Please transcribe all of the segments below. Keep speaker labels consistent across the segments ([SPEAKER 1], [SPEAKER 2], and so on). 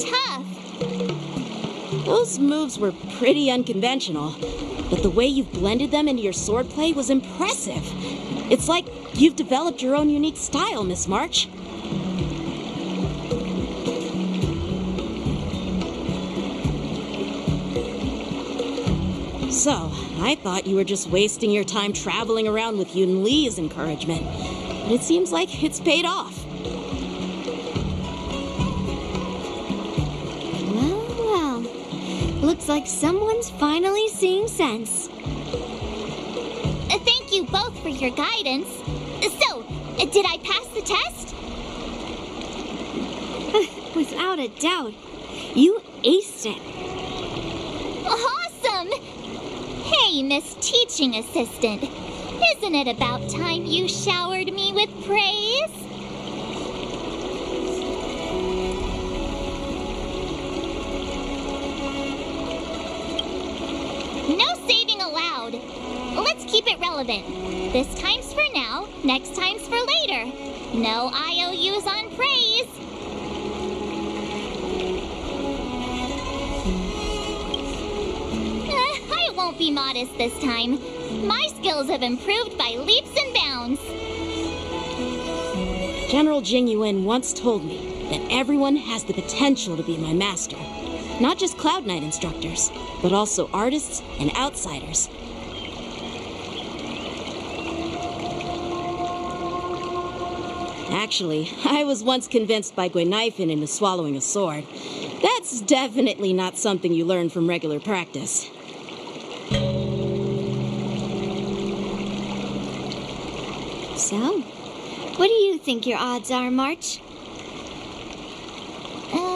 [SPEAKER 1] tough.
[SPEAKER 2] Those moves were pretty unconventional, but the way you've blended them into your swordplay was impressive. It's like you've developed your own unique style, Miss March. So, I thought you were just wasting your time traveling around with Yun Li's encouragement, but it seems like it's paid off.
[SPEAKER 1] Well, looks like someone's finally seeing sense. Thank you both for your guidance. So, did I pass the test?
[SPEAKER 3] Without a doubt, you aced it.
[SPEAKER 1] Awesome! Hey, Miss Teaching Assistant. Isn't it about time you showered me with praise? No saving allowed. Let's keep it relevant. This time's for now, next time's for later. No IOUs on praise. I won't be modest this time. My skills have improved by leaps and bounds.
[SPEAKER 2] General Jingyuan once told me that everyone has the potential to be my master. Not just Cloud Knight instructors, but also artists and outsiders. Actually, I was once convinced by Guinifin into swallowing a sword. That's definitely not something you learn from regular practice.
[SPEAKER 3] So, what do you think your odds are, March?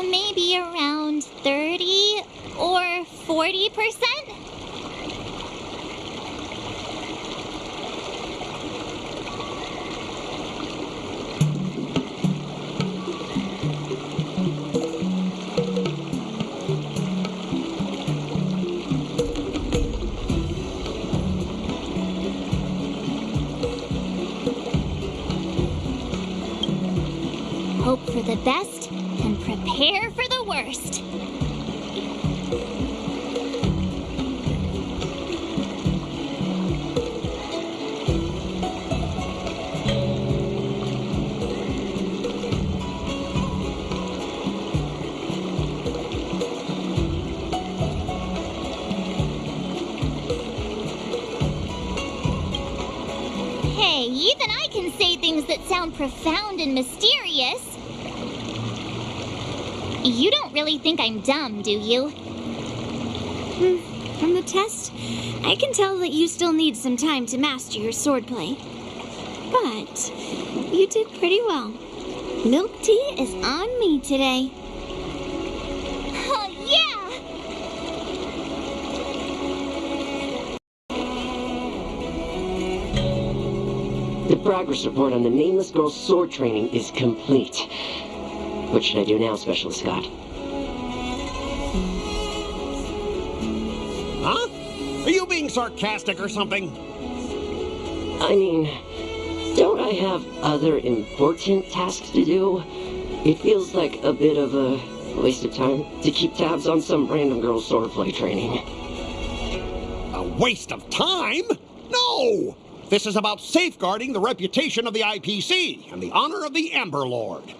[SPEAKER 1] Maybe around 30 or 40%? Hope for the best and prepare for the worst. Hey, even I can say things that sound profound and mysterious. You don't really think I'm dumb, do you?
[SPEAKER 3] From the test, I can tell that you still need some time to master your swordplay. But you did pretty well. Milk tea is on me today.
[SPEAKER 1] Oh, yeah!
[SPEAKER 4] The progress report on the Nameless Girl's sword training is complete. What should I do now, Specialist Scott?
[SPEAKER 5] Huh? Are you being sarcastic or something?
[SPEAKER 4] I mean, don't I have other important tasks to do? It feels like a bit of a waste of time to keep tabs on some random girl's swordplay training.
[SPEAKER 5] A waste of time? No! This is about safeguarding the reputation of the IPC and the honor of the Amber Lord.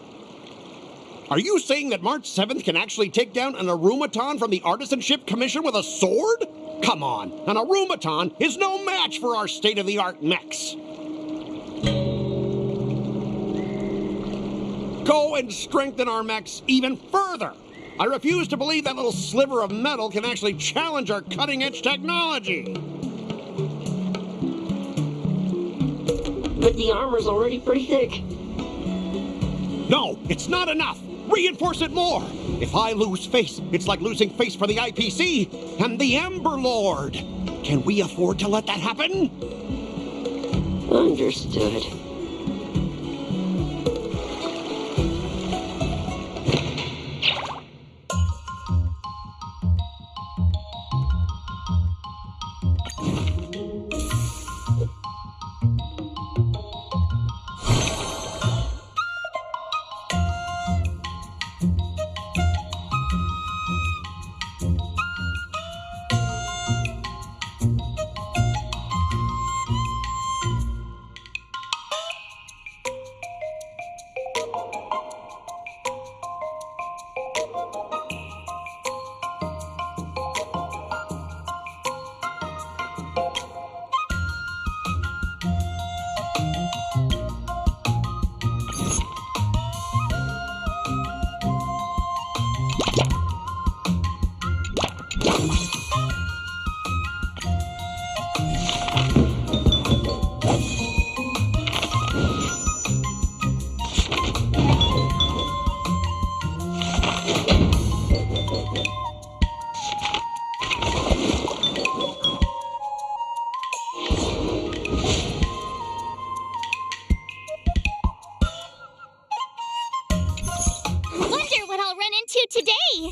[SPEAKER 5] Are you saying that March 7th can actually take down an Arumaton from the Artisanship Commission with a sword? Come on, an Arumaton is no match for our state-of-the-art mechs. Go and strengthen our mechs even further. I refuse to believe that little sliver of metal can actually challenge our cutting-edge technology.
[SPEAKER 4] But the armor's already pretty thick.
[SPEAKER 5] No, it's not enough. Reinforce it more. If I lose face, it's like losing face for the IPC and the Ember Lord. Can we afford to let that happen?
[SPEAKER 4] Understood.
[SPEAKER 1] you today?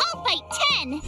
[SPEAKER 1] I'll fight 10!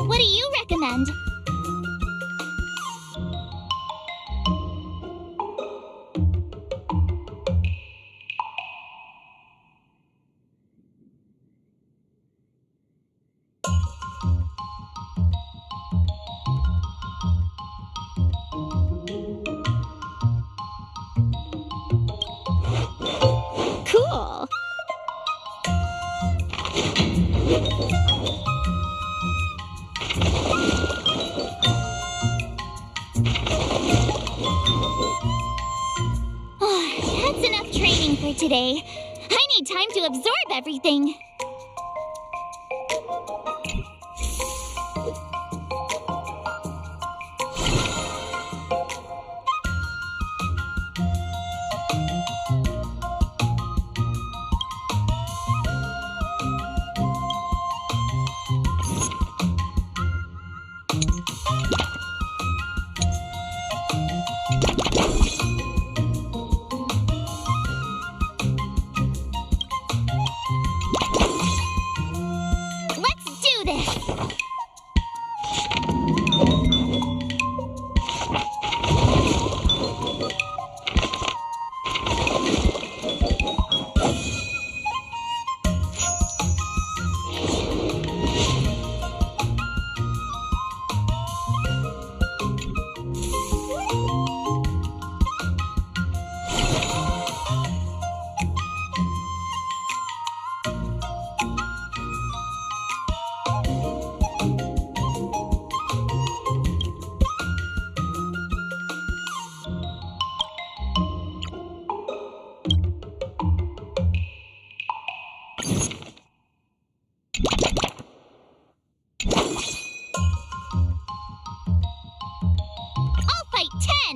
[SPEAKER 1] What do you recommend? Cool. That's enough training for today. I need time to absorb everything. Let's do this!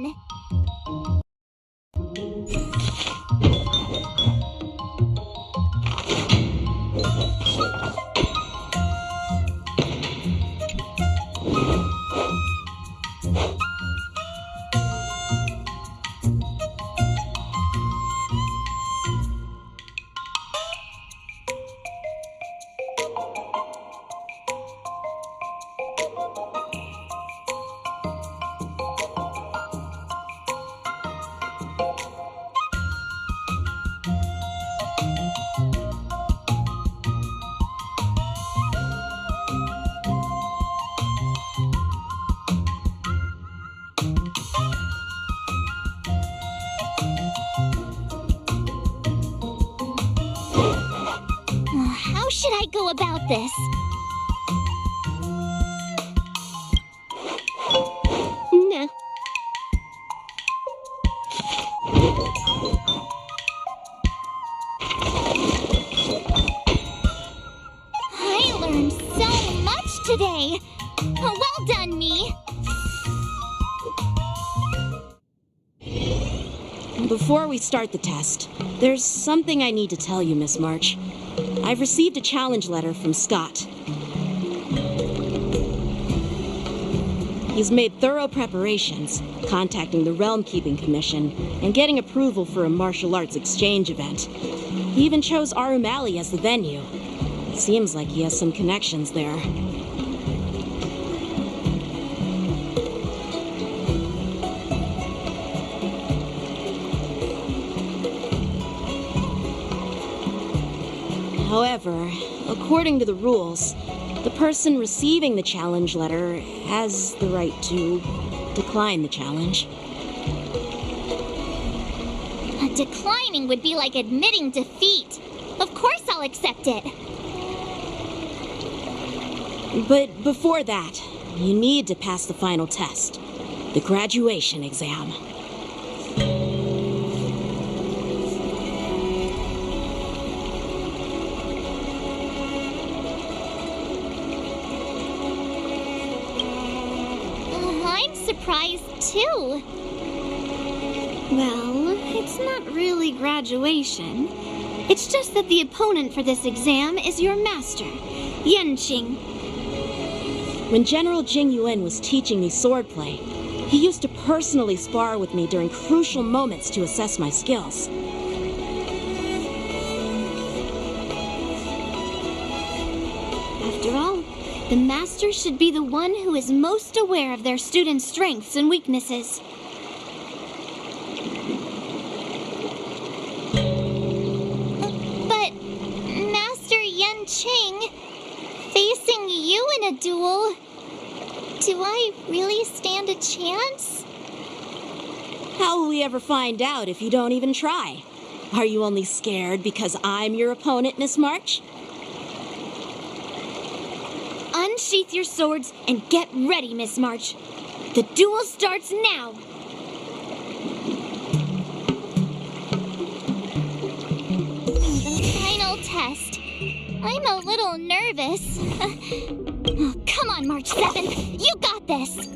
[SPEAKER 1] on! How should I go about this?
[SPEAKER 3] Nah.
[SPEAKER 1] I learned so much today. Well done, me.
[SPEAKER 2] Before we start the test, there's something I need to tell you, Miss March. I've received a challenge letter from Scott. He's made thorough preparations, contacting the Realm Keeping Commission and getting approval for a martial arts exchange event. He even chose Arumali as the venue. Seems like he has some connections there. However, according to the rules, the person receiving the challenge letter has the right to decline the challenge.
[SPEAKER 1] Declining would be like admitting defeat. Of course I'll accept it.
[SPEAKER 2] But before that, you need to pass the final test, the graduation exam.
[SPEAKER 1] I'm surprised too.
[SPEAKER 3] Well, it's not really graduation. It's just that the opponent for this exam is your master, Yenqing.
[SPEAKER 2] When General Jing Yuan was teaching me swordplay, he used to personally spar with me during crucial moments to assess my skills.
[SPEAKER 3] After all, the master should be the one who is most aware of their students' strengths and weaknesses.
[SPEAKER 1] But, Master Yenqing, facing you in a duel, do I really stand a chance?
[SPEAKER 2] How will we ever find out if you don't even try? Are you only scared because I'm your opponent, Miss March?
[SPEAKER 3] Unsheath your swords and get ready, Miss March. The duel starts now.
[SPEAKER 1] The final test. I'm a little nervous. Come on, March 7th. You got this.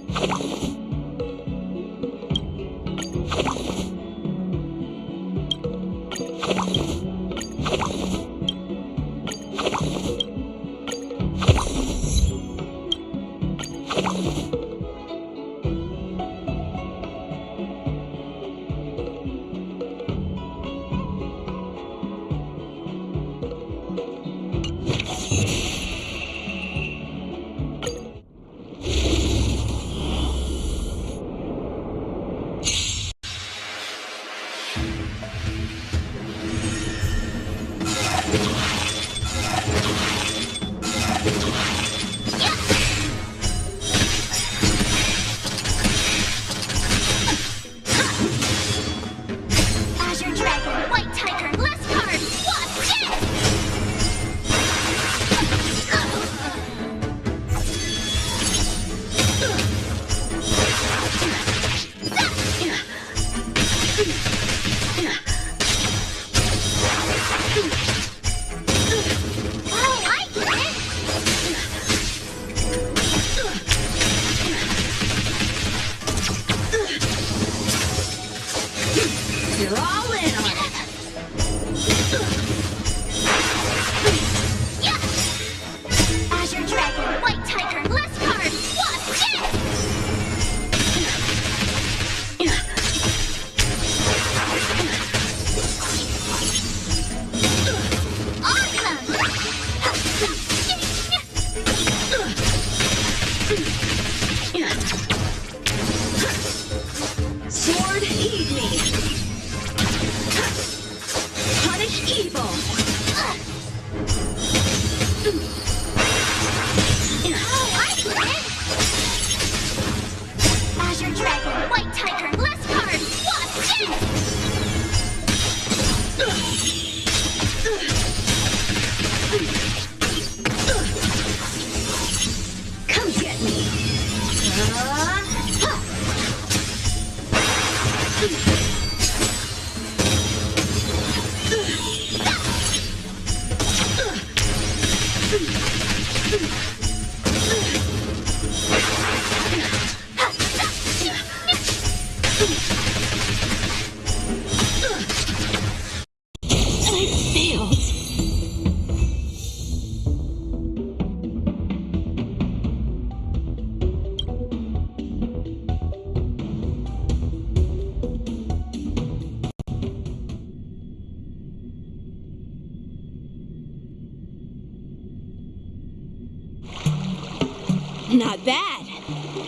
[SPEAKER 2] Not bad.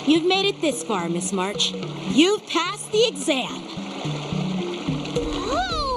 [SPEAKER 2] You've made it this far, Miss March. You've passed the exam.
[SPEAKER 1] Oh!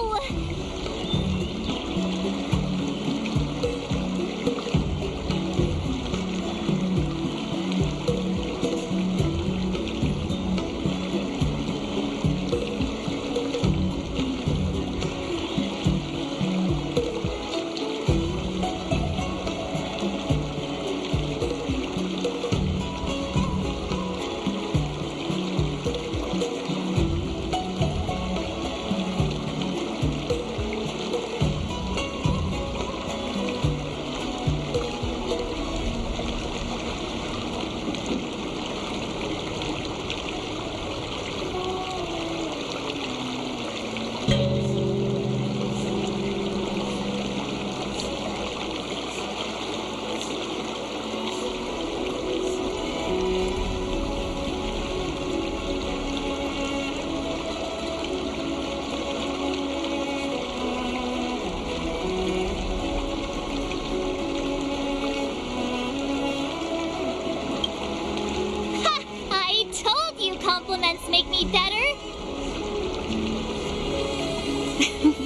[SPEAKER 1] Compliments make me better.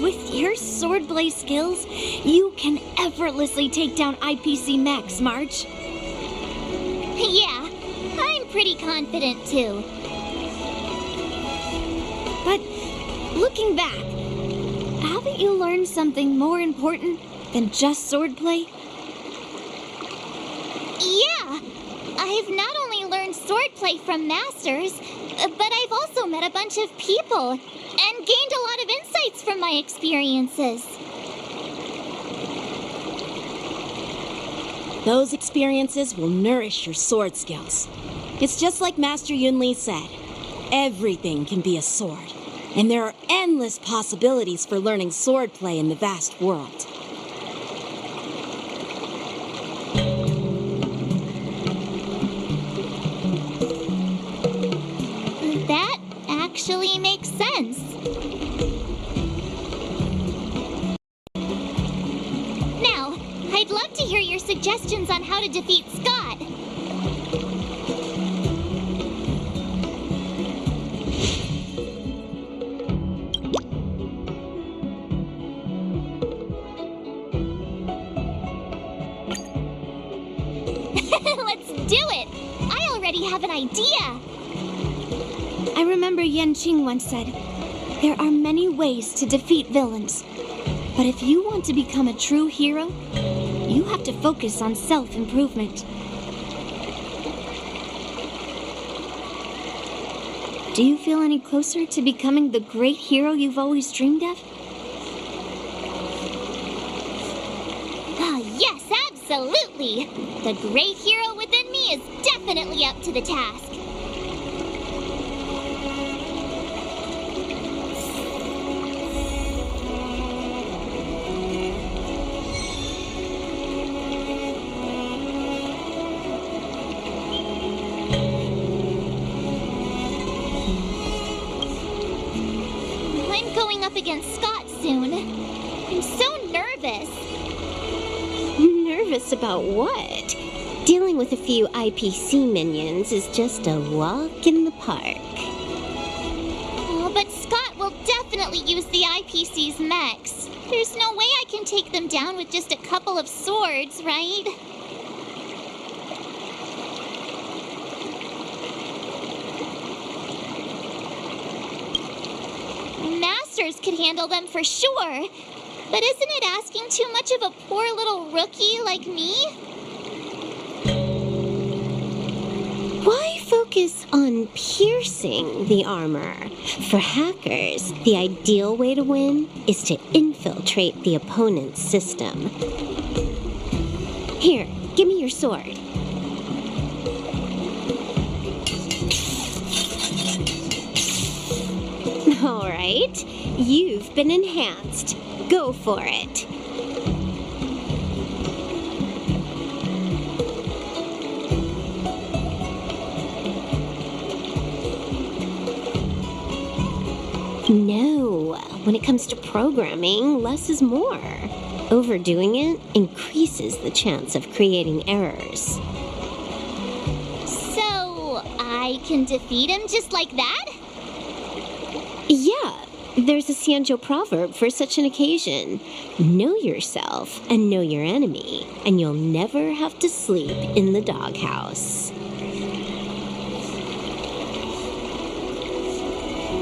[SPEAKER 3] With your swordblade skills, you can effortlessly take down IPC Max, March.
[SPEAKER 1] Yeah, I'm pretty confident too.
[SPEAKER 3] But looking back, haven't you learned something more important than just swordplay?
[SPEAKER 1] Yeah, I've not only learned swordplay from masters, but I've also met a bunch of people and gained a lot of insights from my experiences.
[SPEAKER 2] Those experiences will nourish your sword skills. It's just like Master Yunli said. Everything can be a sword, and there are endless possibilities for learning swordplay in the vast world.
[SPEAKER 1] That actually makes sense. Now, I'd love to hear your suggestions on how to defeat Scott. Let's do it! I already have an idea.
[SPEAKER 3] I remember Yan Qing once said, there are many ways to defeat villains. But if you want to become a true hero, you have to focus on self-improvement. Do you feel any closer to becoming the great hero you've always dreamed of?
[SPEAKER 1] Yes, absolutely! The great hero within me is definitely up to the task. I'm going up against Scott soon. I'm so nervous.
[SPEAKER 6] Nervous about what? Dealing with a few IPC minions is just a walk in the park.
[SPEAKER 1] Oh, but Scott will definitely use the IPC's mechs. There's no way I can take them down with just a couple of swords, right? Masters could handle them for sure. But isn't it asking too much of a poor little rookie like me?
[SPEAKER 6] Why focus on piercing the armor? For hackers, the ideal way to win is to infiltrate the opponent's system. Here, give me your sword. All right, you've been enhanced. Go for it. No, when it comes to programming, less is more. Overdoing it increases the chance of creating errors.
[SPEAKER 1] So, I can defeat him just like that?
[SPEAKER 6] Yeah, there's a Xianzhou proverb for such an occasion. Know yourself and know your enemy, and you'll never have to sleep in the doghouse.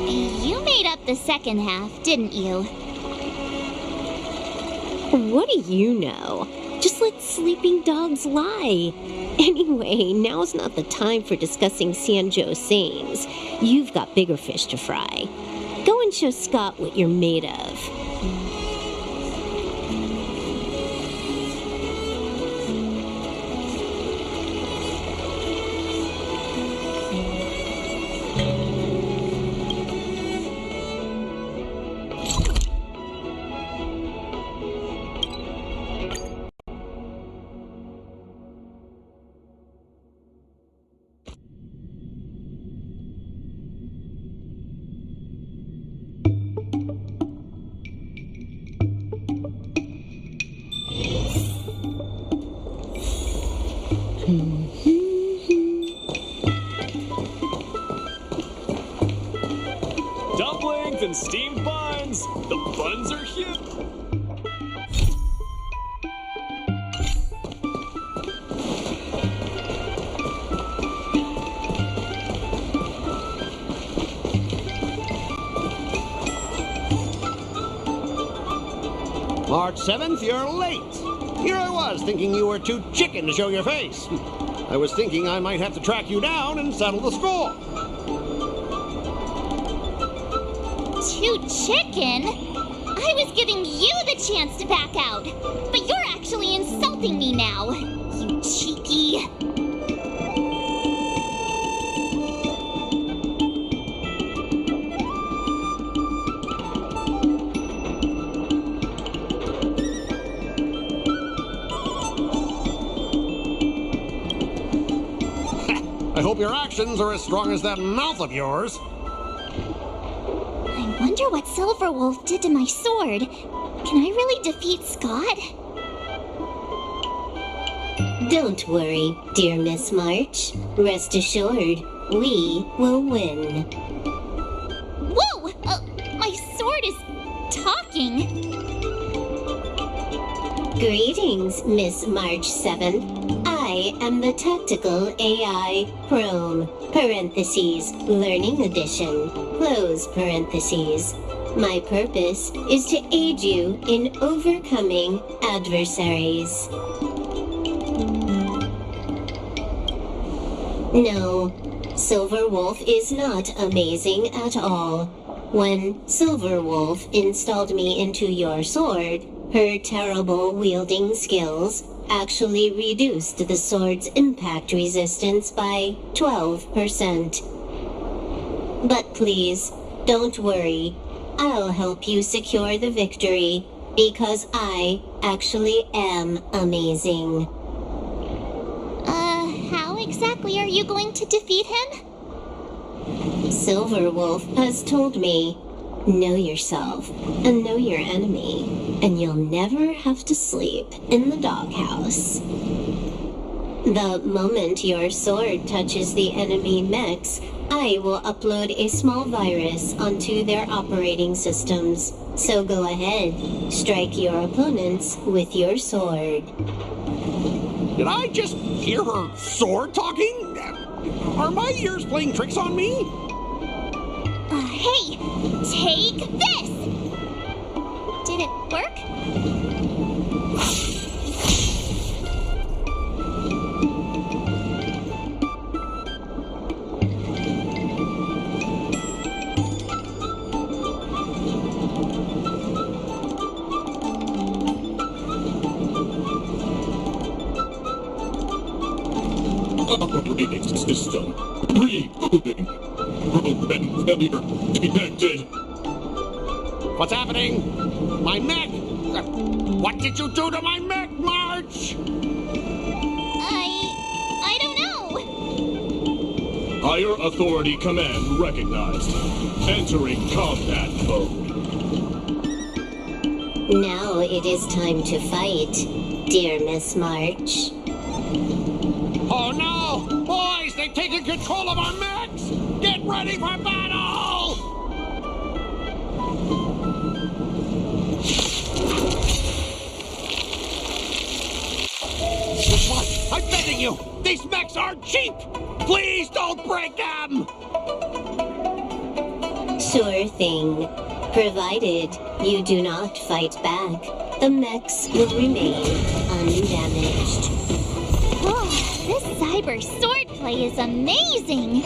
[SPEAKER 1] You made up the second half, didn't you?
[SPEAKER 6] What do you know? Just let sleeping dogs lie. Anyway, now's not the time for discussing Xianzhou sayings. You've got bigger fish to fry. Go and show Scott what you're made of.
[SPEAKER 7] Dumplings and steamed buns! The buns are here!
[SPEAKER 5] March 7th, you're late. Here I was, thinking you were too chicken to show your face. I was thinking I might have to track you down and settle the score.
[SPEAKER 1] Too chicken? I was giving you the chance to back out, but you're actually insulting me now, you cheeky.
[SPEAKER 5] I hope your actions are as strong as that mouth of yours.
[SPEAKER 1] I wonder what Silverwolf did to my sword. Can I really defeat Scott?
[SPEAKER 6] Don't worry, dear Miss March. Rest assured, we will win.
[SPEAKER 1] Whoa! My sword is talking.
[SPEAKER 6] Greetings, Miss March 7th. I am the Tactical AI Chrome, parentheses, Learning Edition, close parentheses. My purpose is to aid you in overcoming adversaries. No, Silverwolf is not amazing at all. When Silverwolf installed me into your sword, her terrible wielding skills actually reduced the sword's impact resistance by 12%. But please, don't worry. I'll help you secure the victory, because I actually am amazing.
[SPEAKER 1] How exactly are you going to defeat him?
[SPEAKER 6] Silverwolf has told me, know yourself and know your enemy, and you'll never have to sleep in the doghouse. The moment your sword touches the enemy mechs, I will upload a small virus onto their operating systems. So go ahead, strike your opponents with your sword.
[SPEAKER 5] Did I just hear her sword talking? Are my ears playing tricks on me?
[SPEAKER 1] Hey, take this! Did it work?
[SPEAKER 7] Operating system rebooting. Program failure detected.
[SPEAKER 5] What's happening? My mech! What did you do to my mech, March?
[SPEAKER 1] I don't know.
[SPEAKER 7] Higher authority command recognized. Entering combat mode.
[SPEAKER 6] Now it is time to fight, dear Miss March.
[SPEAKER 5] Oh no! Boys, they've taken control of our mechs! Get ready for battle! What? I'm begging you! These mechs aren't cheap! Please don't break them!
[SPEAKER 6] Sure thing. Provided you do not fight back, the mechs will remain undamaged.
[SPEAKER 1] Oh, this cyber swordplay is amazing.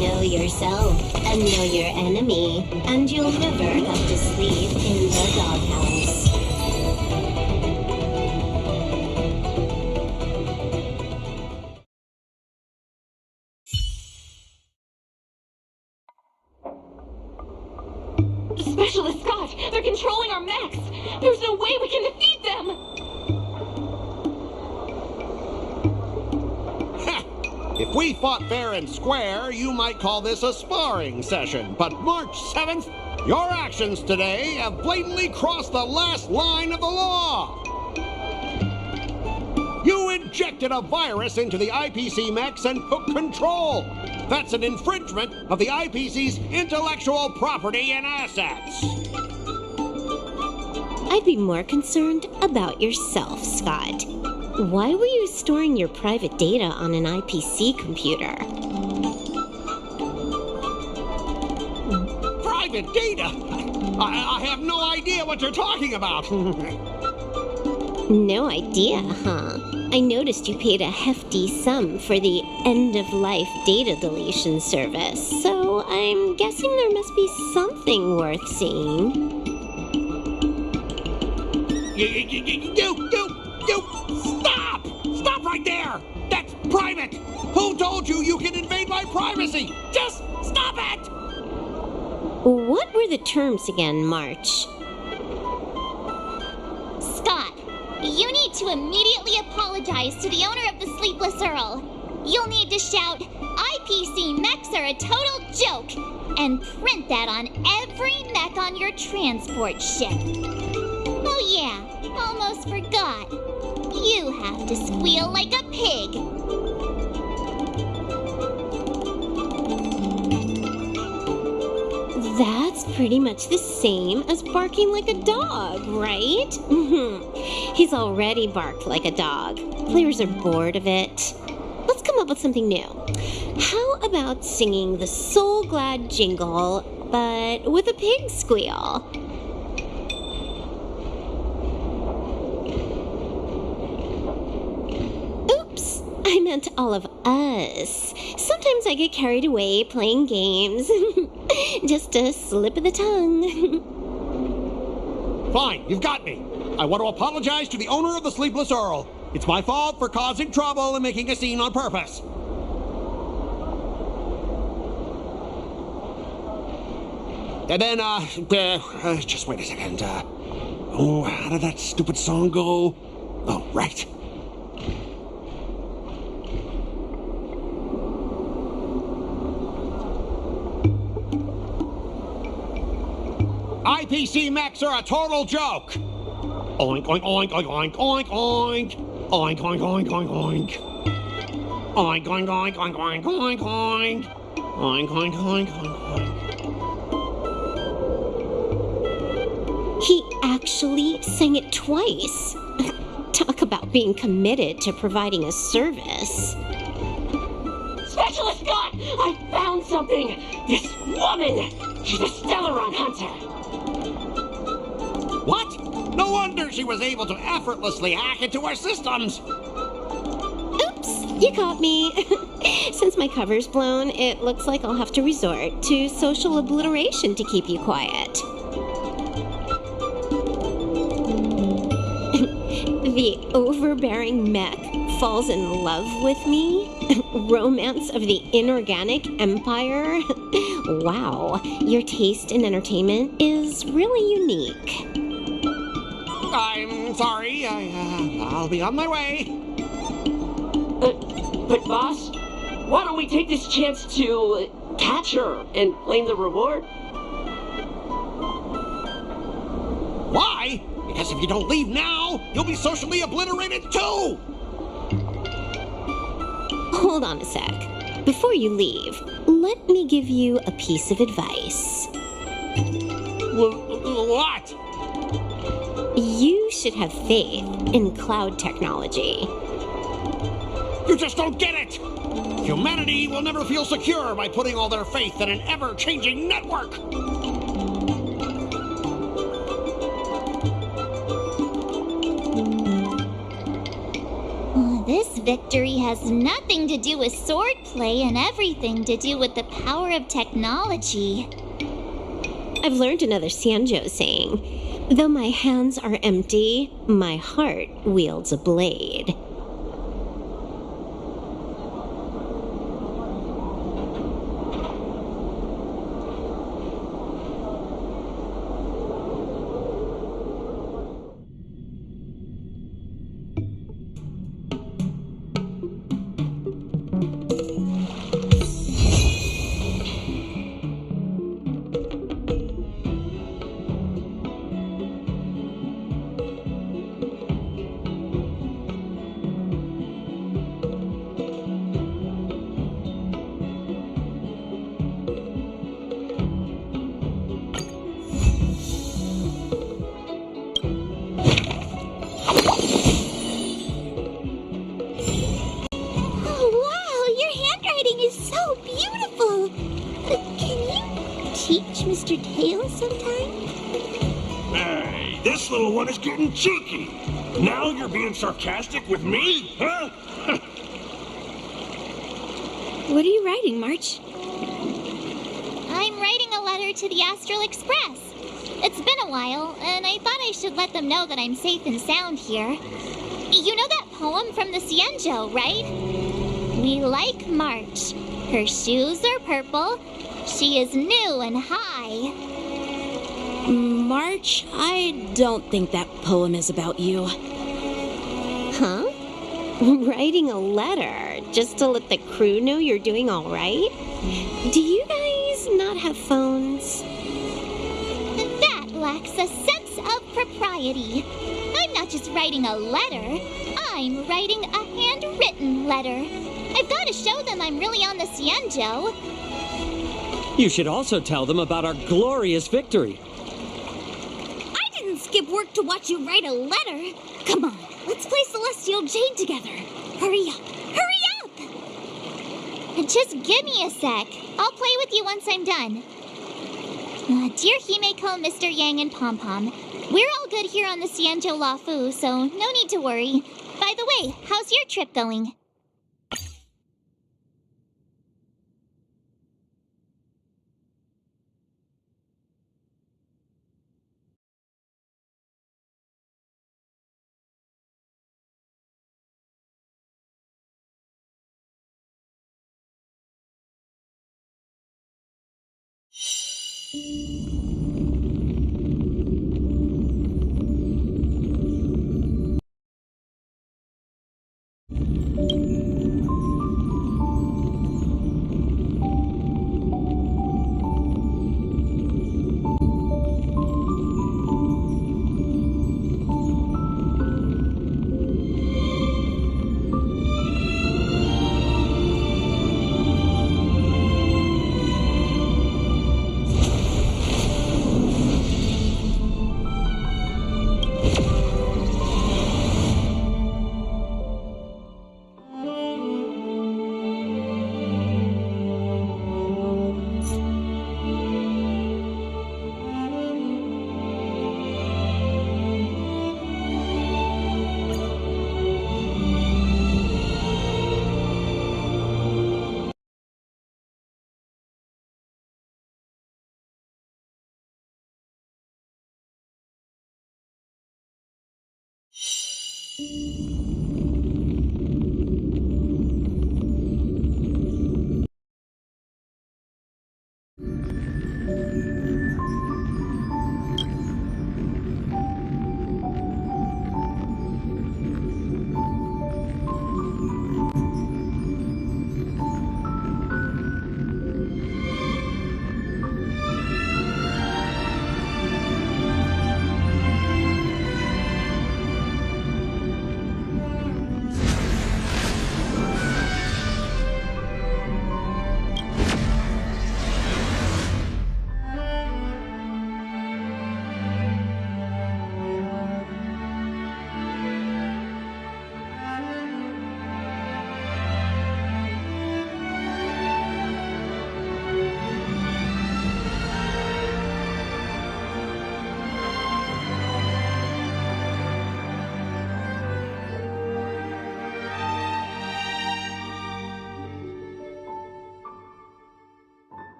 [SPEAKER 6] Know yourself and know your enemy, and you'll never have to sleep in the doghouse.
[SPEAKER 8] Specialist Scott, they're controlling our mechs. There's no way we can defeat them.
[SPEAKER 5] If we fought fair and square, you might call this a sparring session. But March 7th, your actions today have blatantly crossed the last line of the law. You injected a virus into the IPC mechs and took control. That's an infringement of the IPC's intellectual property and assets.
[SPEAKER 6] I'd be more concerned about yourself, Scott. Why were you storing your private data on an IPC computer?
[SPEAKER 5] Private data? I have no idea what you're talking about.
[SPEAKER 6] No idea, huh? I noticed you paid a hefty sum for the end-of-life data deletion service, so I'm guessing there must be something worth seeing.
[SPEAKER 5] You! Stop! Stop right there! That's private! Who told you you can invade my privacy? Just stop it!
[SPEAKER 6] What were the terms again, March?
[SPEAKER 1] Scott, you need to immediately apologize to the owner of the Sleepless Earl. You'll need to shout, IPC mechs are a total joke, and print that on every mech on your transport ship. Oh yeah, almost forgot. You have to squeal like a pig.
[SPEAKER 6] That's pretty much the same as barking like a dog, right? He's already barked like a dog. Players are bored of it. Let's come up with something new. How about singing the Soul Glad jingle, but with a pig squeal? Oops, I meant all of us. Sometimes I get carried away playing games. Just a slip of the tongue.
[SPEAKER 5] Fine, you've got me. I want to apologize to the owner of the Sleepless Earl. It's my fault for causing trouble and making a scene on purpose. And then, just wait a second. How did that stupid song go? Oh, right. IPC mechs are a total joke. Oink, oink, oink, oink, oink, oink, oink. Oink, oink, oink, oink, oink. Oink, oink, oink, oink, oink, oink, oink. Oink, oink, oink, oink, oink.
[SPEAKER 6] He actually sang it twice. Talk about being committed to providing a service.
[SPEAKER 8] Specialist Scott, I found something. This woman, she's a Stellaron hunter.
[SPEAKER 5] What? No wonder she was able to effortlessly hack into our systems.
[SPEAKER 6] Oops, you caught me. Since my cover's blown, it looks like I'll have to resort to social obliteration to keep you quiet. The overbearing mech
[SPEAKER 9] falls in love with me? Romance of the Inorganic Empire? Wow, your taste in entertainment is really unique.
[SPEAKER 5] I'm sorry. I'll be on my way.
[SPEAKER 4] But boss, why don't we take this chance to catch her and claim the reward?
[SPEAKER 5] Why? Because if you don't leave now, you'll be socially obliterated too!
[SPEAKER 9] Hold on a sec. Before you leave, let me give you a piece of advice.
[SPEAKER 5] What?
[SPEAKER 9] You should have faith in cloud technology.
[SPEAKER 5] You just don't get it! Humanity will never feel secure by putting all their faith in an ever-changing network!
[SPEAKER 1] This victory has nothing to do with swordplay and everything to do with the power of technology.
[SPEAKER 9] I've learned another Sanjo saying, though my hands are empty, my heart wields a blade.
[SPEAKER 1] Mr. Tail sometime?
[SPEAKER 7] Hey, this little one is getting cheeky. Now you're being sarcastic with me, huh?
[SPEAKER 3] What are you writing, March?
[SPEAKER 1] I'm writing a letter to the Astral Express. It's been a while, and I thought I should let them know that I'm safe and sound here. You know that poem from the Cienjo, right? We like March. Her shoes are purple. She is new and high.
[SPEAKER 2] March, I don't think that poem is about you.
[SPEAKER 9] Huh? Writing a letter just to let the crew know you're doing all right? Do you guys not have phones?
[SPEAKER 1] That lacks a sense of propriety. I'm not just writing a letter. I'm writing a handwritten letter. I've got to show them I'm really on the Cienjo.
[SPEAKER 10] You should also tell them about our glorious victory.
[SPEAKER 3] I didn't skip work to watch you write a letter. Come on, let's play Celestial Jade together. Hurry up! Hurry up!
[SPEAKER 1] Just give me a sec. I'll play with you once I'm done. Dear Himeko, Mr. Yang, and Pom Pom, we're all good here on the Cienjo Lafu, so no need to worry. By the way, how's your trip going?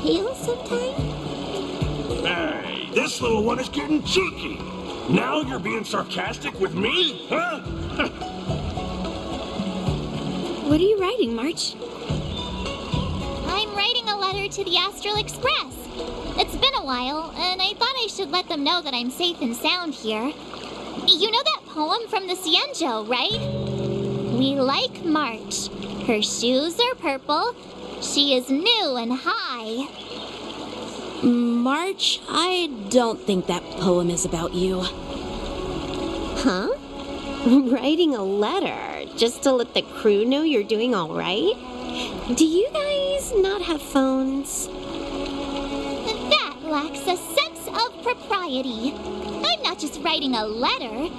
[SPEAKER 3] tail sometime?
[SPEAKER 7] Hey, this little one is getting cheeky. Now you're being sarcastic with me, huh?
[SPEAKER 3] What are you writing, March?
[SPEAKER 1] I'm writing a letter to the Astral Express. It's been a while, and I thought I should let them know that I'm safe and sound here. You know that poem from the Cienjo, right? We like March. Her shoes are purple. She is new and high.
[SPEAKER 2] March, I don't think that poem is about you.
[SPEAKER 9] Huh? Writing a letter just to let the crew know you're doing all right? Do you guys not have phones?
[SPEAKER 1] That lacks a sense of propriety. I'm not just writing a letter.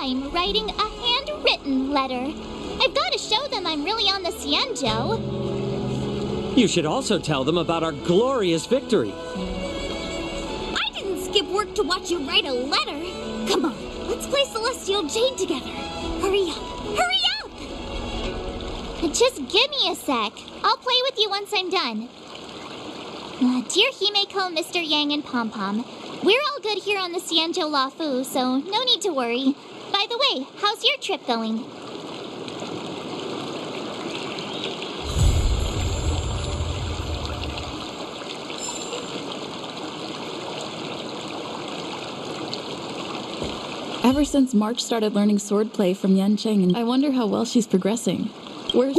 [SPEAKER 1] I'm writing a handwritten letter. I've got to show them I'm really on the Cienjo.
[SPEAKER 10] You should also tell them about our glorious victory.
[SPEAKER 3] I didn't skip work to watch you write a letter. Come on, let's play Celestial Jade together. Hurry up! Hurry up!
[SPEAKER 1] Just give me a sec. I'll play with you once I'm done. Dear Himeko, Mr. Yang, and Pom Pom, we're all good here on the Cienjo Lafu, so no need to worry. By the way, how's your trip going?
[SPEAKER 11] Ever since March started learning swordplay from Yancheng, and I wonder how well she's progressing. Where's...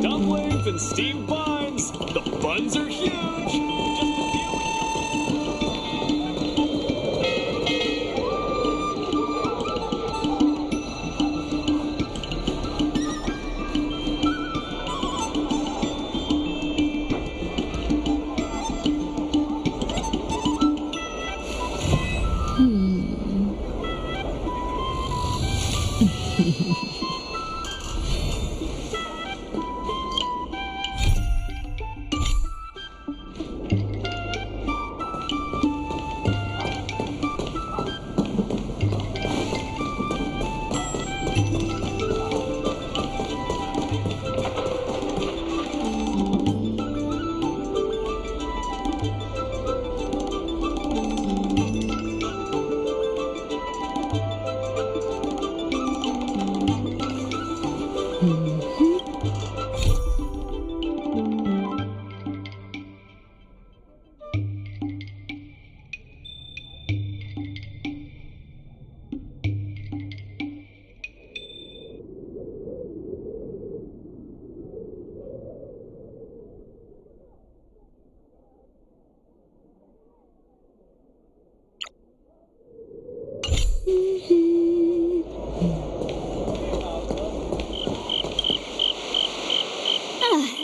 [SPEAKER 12] Dumplings and steamed buns. The buns are huge. Just a few.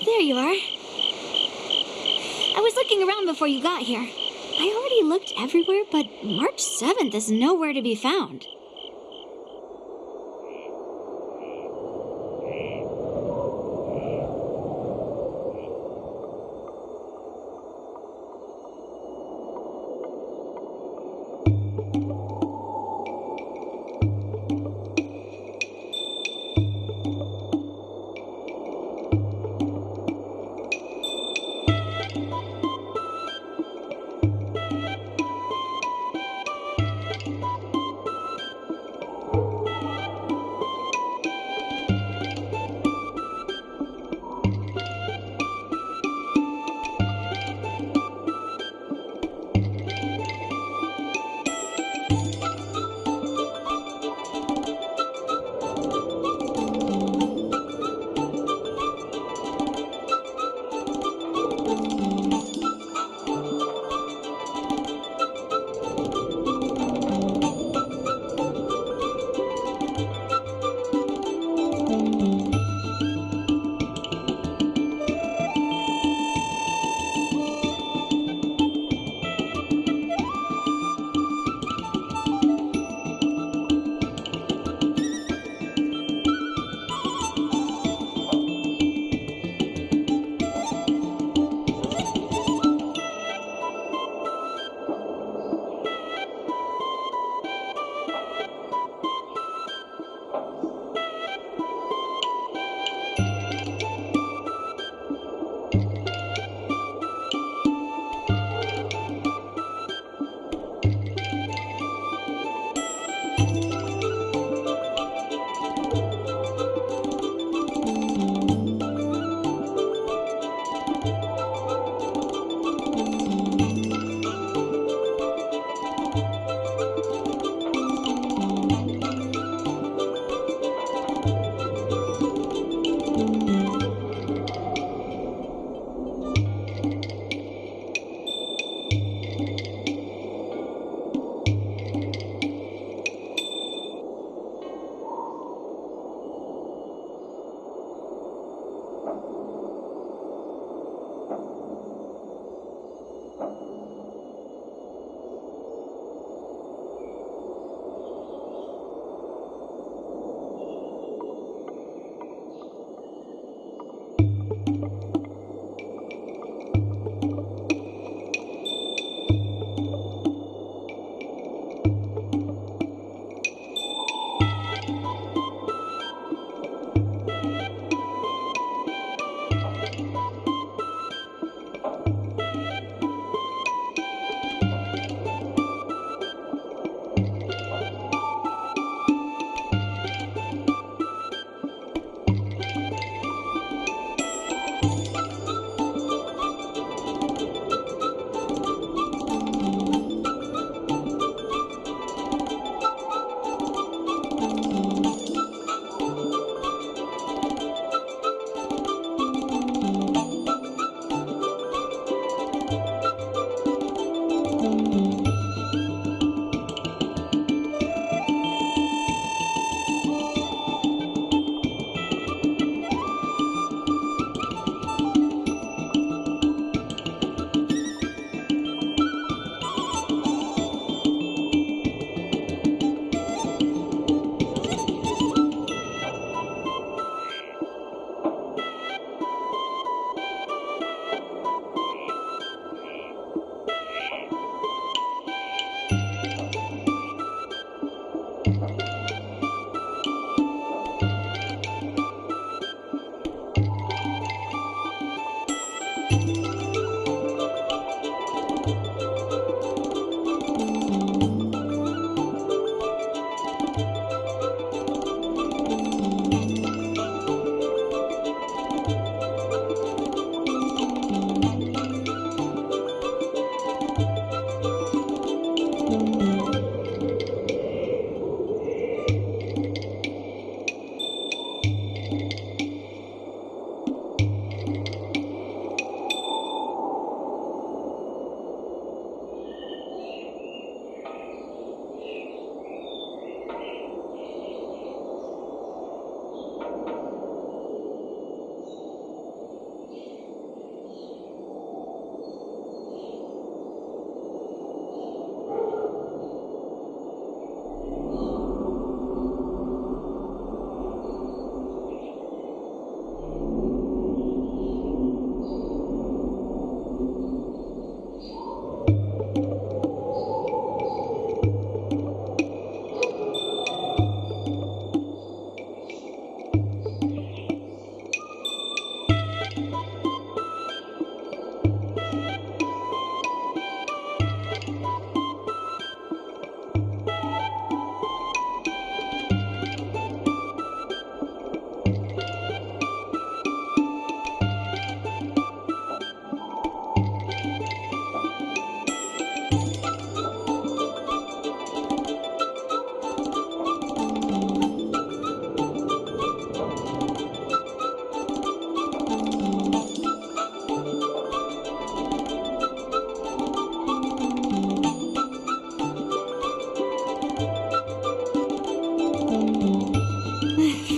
[SPEAKER 3] There you are. I was looking around before you got here. I already looked everywhere, but March 7th is nowhere to be found.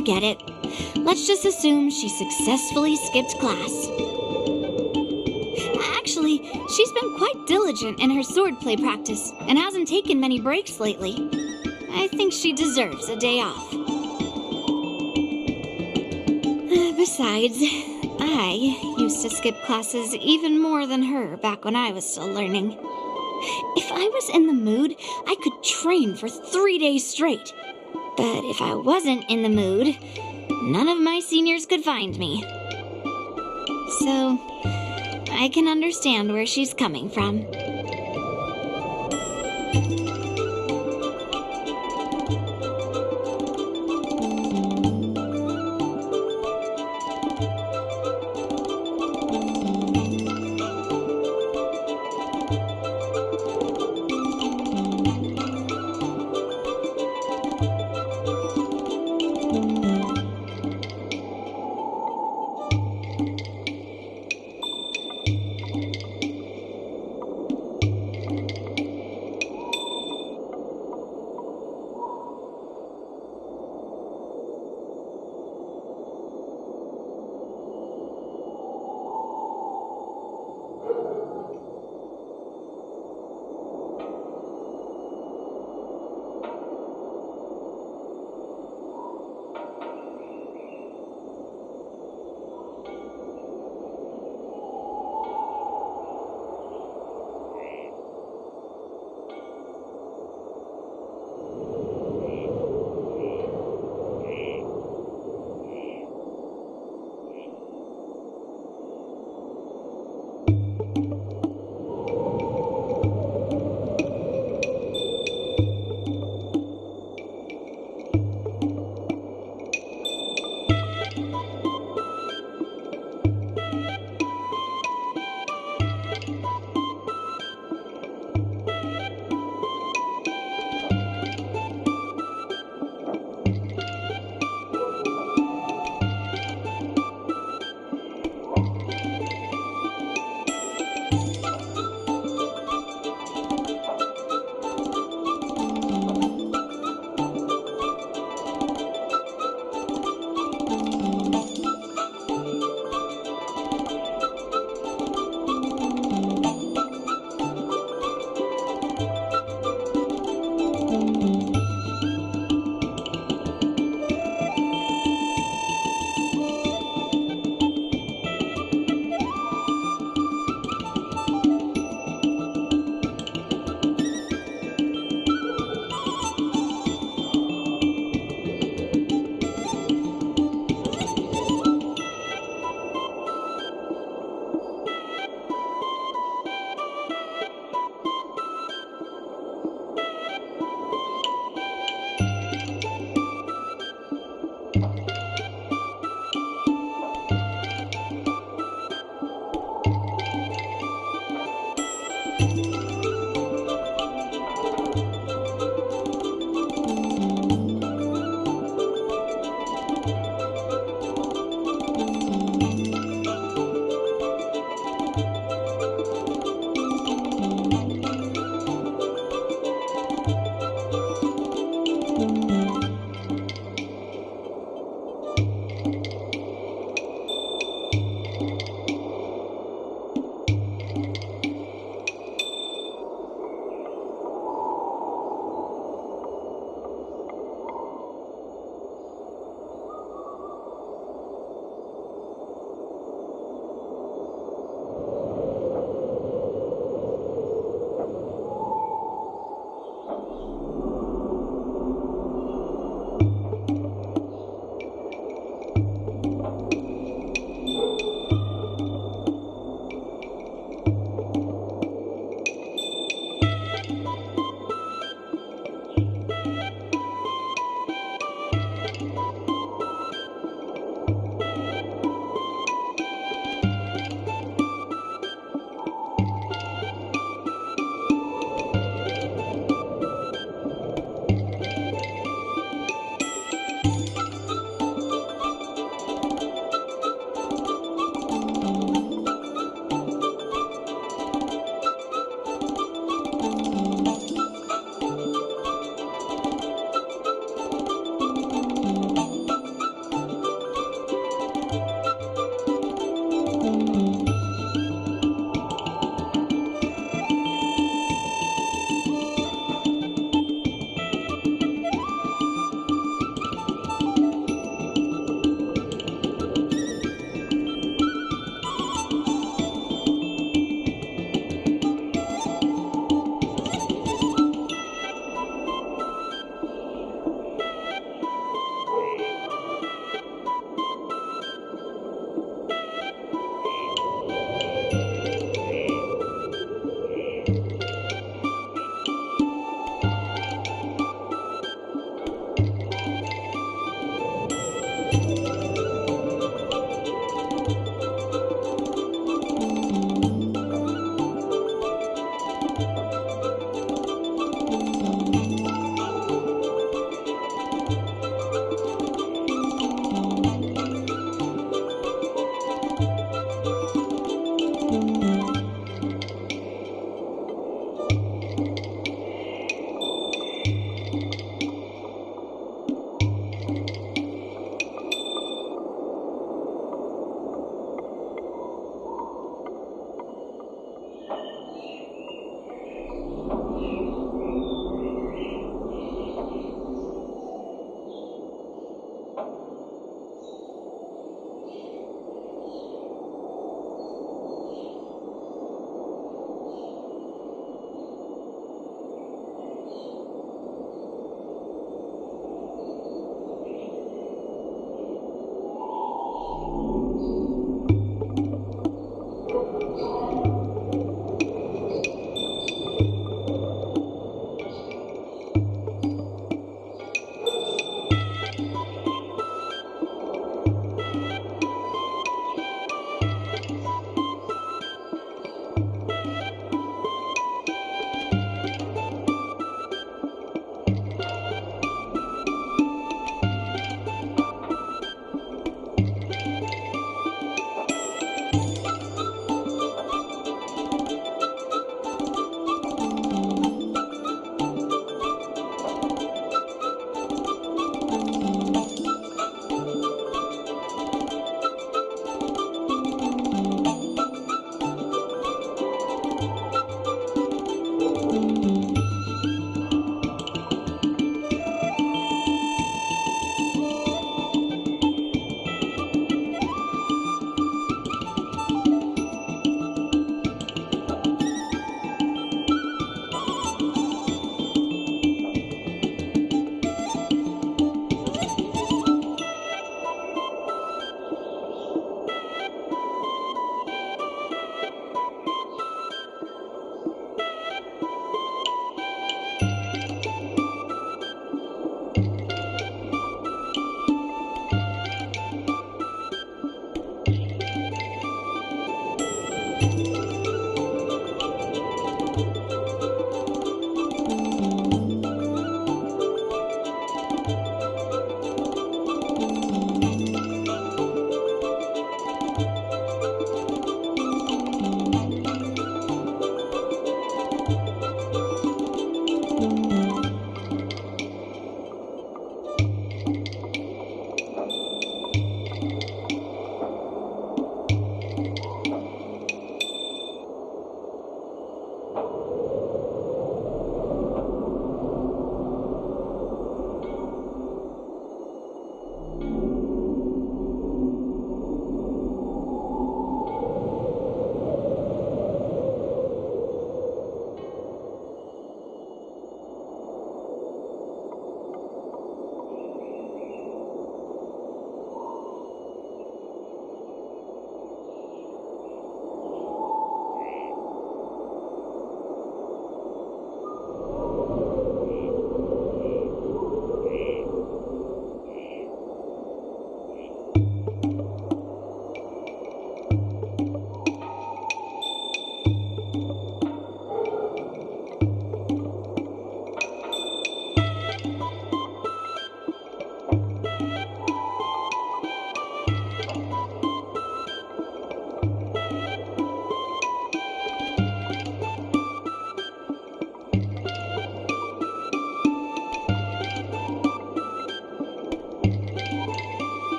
[SPEAKER 3] Forget it. Let's just assume she successfully skipped class. Actually, she's been quite diligent in her swordplay practice and hasn't taken many breaks lately. I think she deserves a day off. Besides, I used to skip classes even more than her back when I was still learning. If I was in the mood, I could train for 3 days straight. But if I wasn't in the mood, none of my seniors could find me. So, I can understand where she's coming from.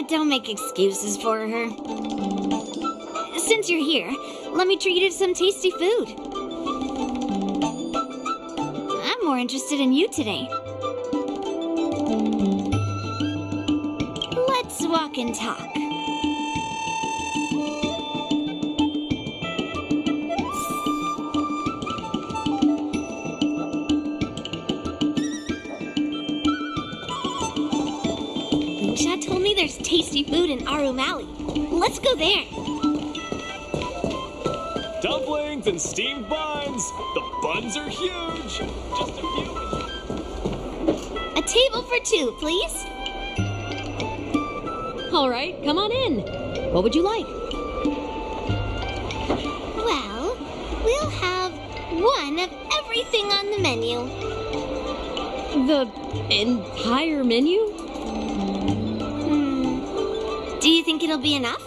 [SPEAKER 3] Don't make excuses for her. Since you're here, let me treat you to some tasty food. I'm more interested in you today. Let's walk and talk. Chad told me there's tasty food in Arum Alley. Let's go there.
[SPEAKER 12] Dumplings and steamed buns. The buns are huge. Just a few.
[SPEAKER 3] A table for two, please.
[SPEAKER 2] All right, come on in. What would you like?
[SPEAKER 3] Well, we'll have one of everything on the menu.
[SPEAKER 2] The entire menu?
[SPEAKER 3] Do you think it'll be enough?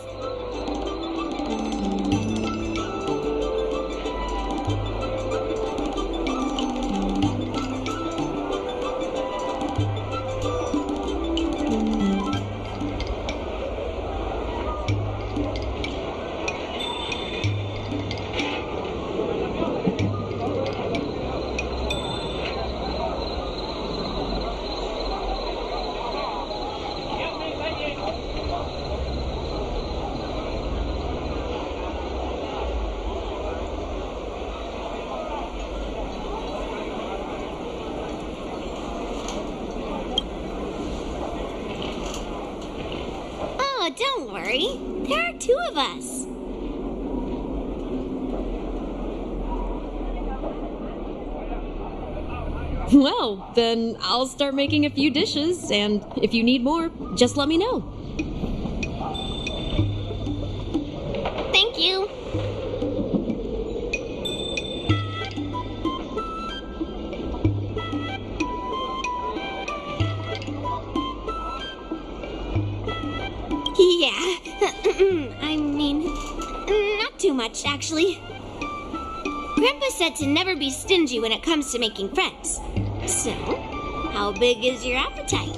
[SPEAKER 3] Oh, don't worry. There are two of us.
[SPEAKER 2] Well, then I'll start making a few dishes, and if you need more, just let me know.
[SPEAKER 3] Thank you. Yeah, I mean, not too much, actually. Grandpa said to never be stingy when it comes to making friends. So, how big is your appetite?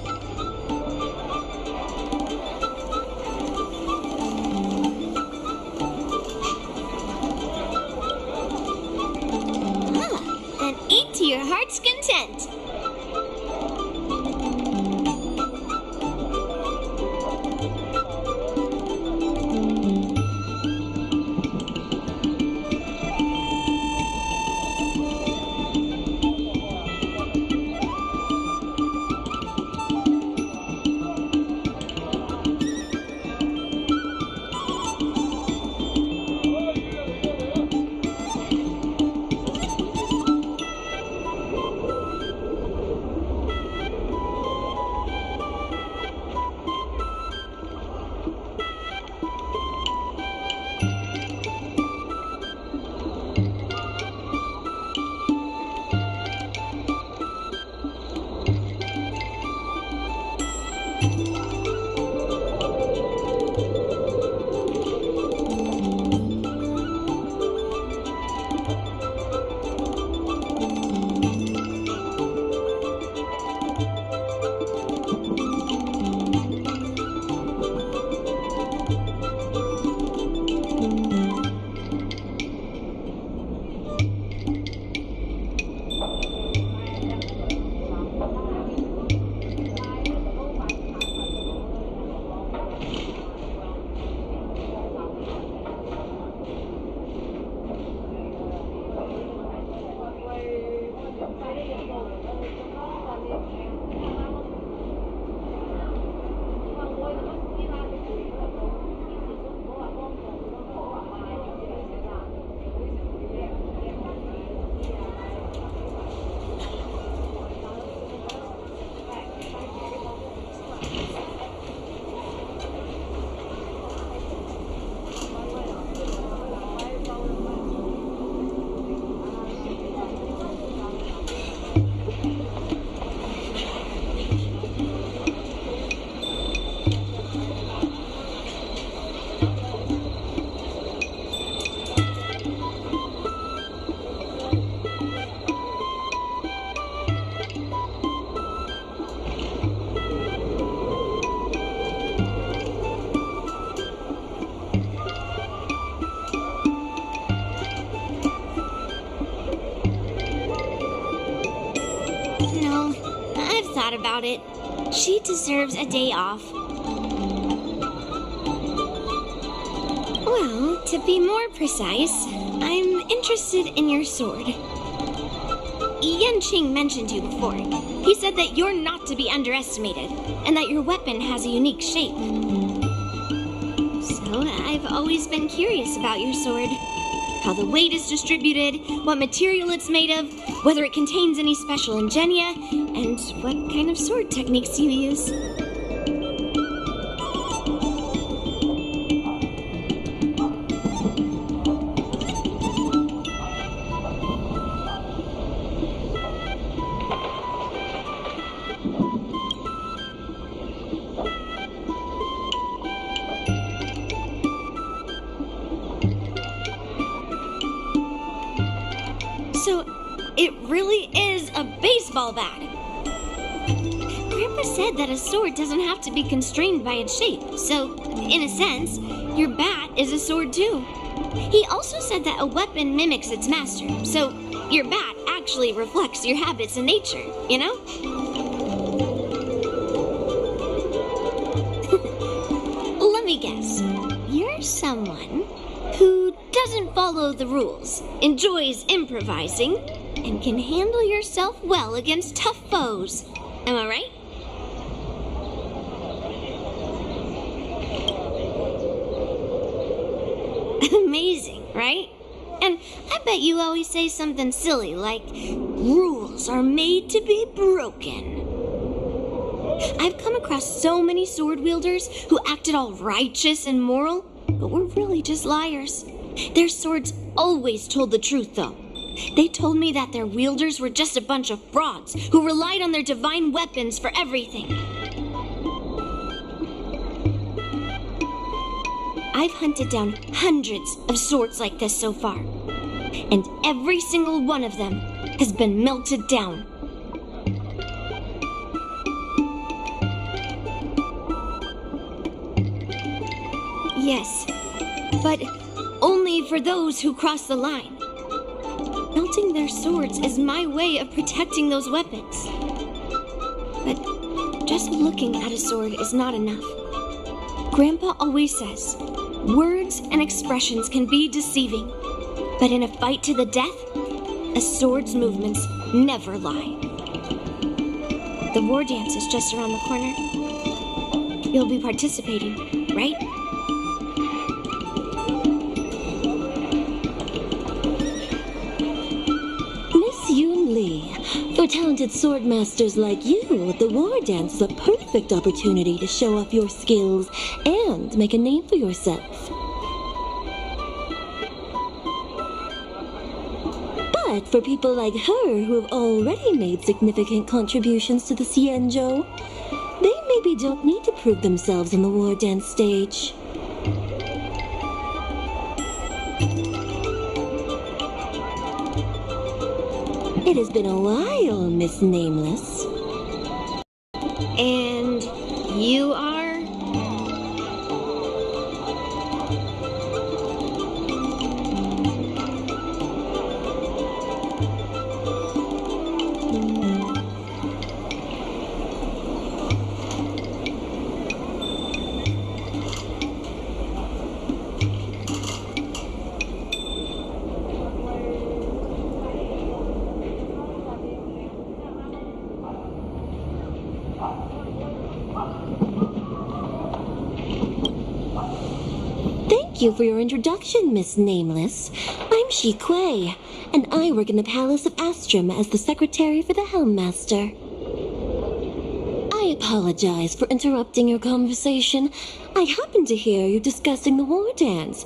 [SPEAKER 3] Then eat to your heart's content. thought about it. She deserves a day off. Well, to be more precise, I'm interested in your sword. Yanqing mentioned you before. He said that you're not to be underestimated, and that your weapon has a unique shape. So, I've always been curious about your sword. How the weight is distributed, what material it's made of, whether it contains any special ingenia, and what kind of sword techniques you use. So, it really is a baseball bat. Grandpa said that a sword doesn't have to be constrained by its shape, so, in a sense, your bat is a sword too. He also said that a weapon mimics its master, so your bat actually reflects your habits and nature, you know? Let me guess. You're someone who doesn't follow the rules, enjoys improvising, and can handle yourself well against tough foes. Am I right? Amazing, right? And I bet you always say something silly like, rules are made to be broken. I've come across so many sword wielders who acted all righteous and moral, but were really just liars. Their swords always told the truth, though. They told me that their wielders were just a bunch of frauds who relied on their divine weapons for everything. I've hunted down hundreds of swords like this so far, and every single one of them has been melted down. Yes, but only for those who cross the line. Melting their swords is my way of protecting those weapons. But just looking at a sword is not enough. Grandpa always says, words and expressions can be deceiving, but in a fight to the death, a sword's movements never lie. The war dance is just around the corner. You'll be participating, right?
[SPEAKER 13] For talented swordmasters like you, the war dance is a perfect opportunity to show off your skills and make a name for yourself. But for people like her who have already made significant contributions to the Xianzhou, they maybe don't need to prove themselves on the war dance stage. It has been a while, Miss Nameless.
[SPEAKER 3] And you are?
[SPEAKER 13] Thank you for your introduction, Miss Nameless. I'm Shi Kuei, and I work in the Palace of Astrum as the secretary for the Helmmaster. I apologize for interrupting your conversation. I happened to hear you discussing the war dance,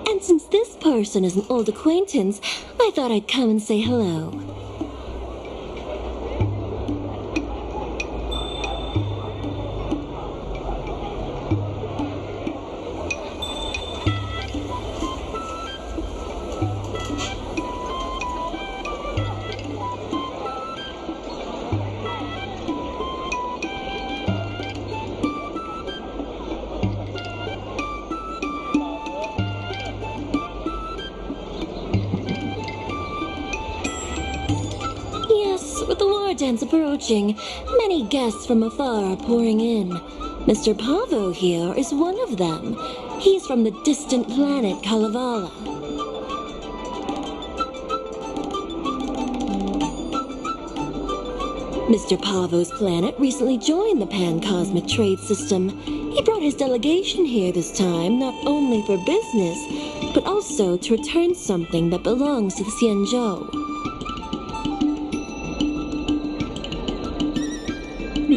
[SPEAKER 13] and since this person is an old acquaintance, I thought I'd come and say hello. dance approaching. Many guests from afar are pouring in. Mr. Pavo here is one of them. He's from the distant planet Kalevala. Mr. Pavo's planet recently joined the Pan-Cosmic Trade System. He brought his delegation here this time, not only for business, but also to return something that belongs to the Xianzhou.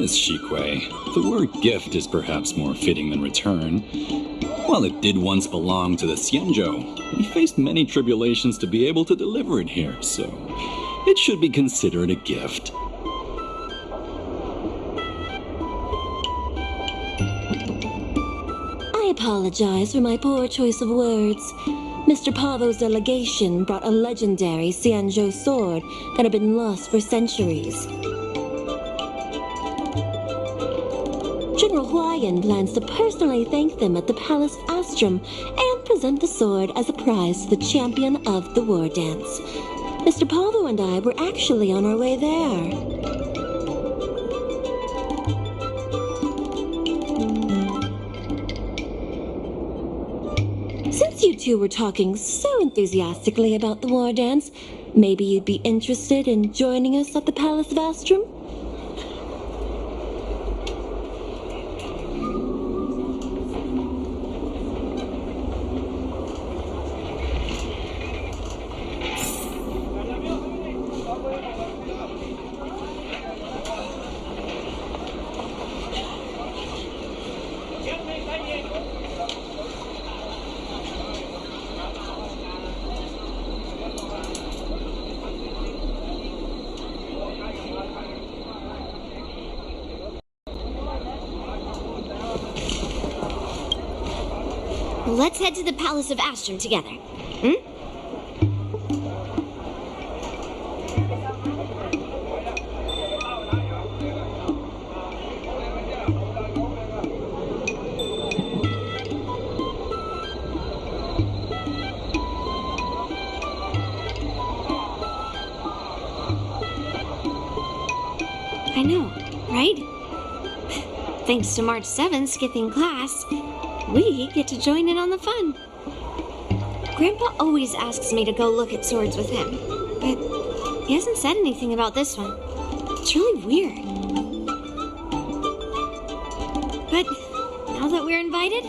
[SPEAKER 14] Miss Shikui, the word gift is perhaps more fitting than return. While it did once belong to the Xianzhou, we faced many tribulations to be able to deliver it here, so it should be considered a gift.
[SPEAKER 13] I apologize for my poor choice of words. Mr. Pavo's delegation brought a legendary Xianzhou sword that had been lost for centuries. General Huayan plans to personally thank them at the Palace of Astrum and present the sword as a prize to the champion of the war dance. Mr. Pavo and I were actually on our way there. Since you two were talking so enthusiastically about the war dance, maybe you'd be interested in joining us at the Palace of Astrum?
[SPEAKER 3] Let's head to the Palace of Astrum together. I know, right? Thanks to March 7th skipping class, we get to join in on the fun. Grandpa always asks me to go look at swords with him, but he hasn't said anything about this one. It's really weird. But now that we're invited,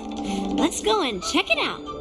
[SPEAKER 3] let's go and check it out.